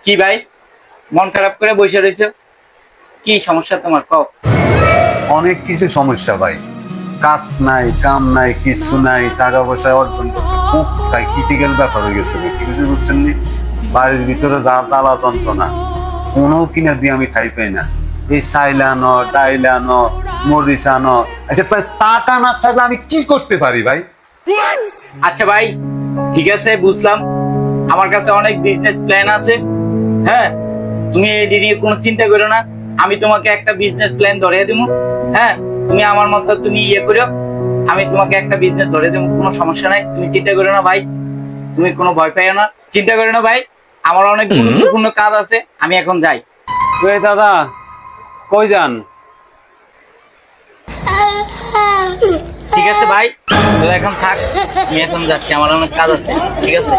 কি ভাই, মন খারাপ করে বসে রয়েছো? কি সমস্যা তোমার, কও। অনেক কিছু সমস্যা ভাই। কাজ নাই, কাম নাই, কিছু নাই, টাকা পয়সা অর্জন করতে খুব ক্রিটিক্যাল ব্যাপার হয়ে গেছে ভাই। কিছু বুঝছেন নি? বাড়ির ভিতরে যা জ্বালা যন্ত্রণা, কোনো কিনা দিয়ে আমি ঠাই পাই না। এই চাইলানো, ডাইলানো, মরিচ আনো, আচ্ছা টাকা না থাকলে আমি কি করতে পারি ভাই? আচ্ছা ভাই, ঠিক আছে, বুঝলাম। আমার কাছে অনেক বিজনেস প্ল্যান আছে। হ্যাঁ, তুমি এটি নিয়ে কোনো চিন্তা করো না। আমি তোমাকে একটা বিজনেস প্ল্যান ধরিয়ে দেবো। হ্যাঁ, তুমি আমার মতো তুমি ইয়ে করো। আমি তোমাকে একটা বিজনেস ধরে দেবো, কোনো সমস্যা নাই। তুমি চিন্তা করো না ভাই, তুমি কোনো ভয় পাইও না, চিন্তা করো না ভাই। আমার অনেক গুরুত্বপূর্ণ কাজ আছে, আমি এখন যাই। ওই দাদা, কই যান? ঠিক আছে ভাই, তো এখন থাক, আমি এখন যাচ্ছি, আমার অনেক কাজ আছে। ঠিক আছে।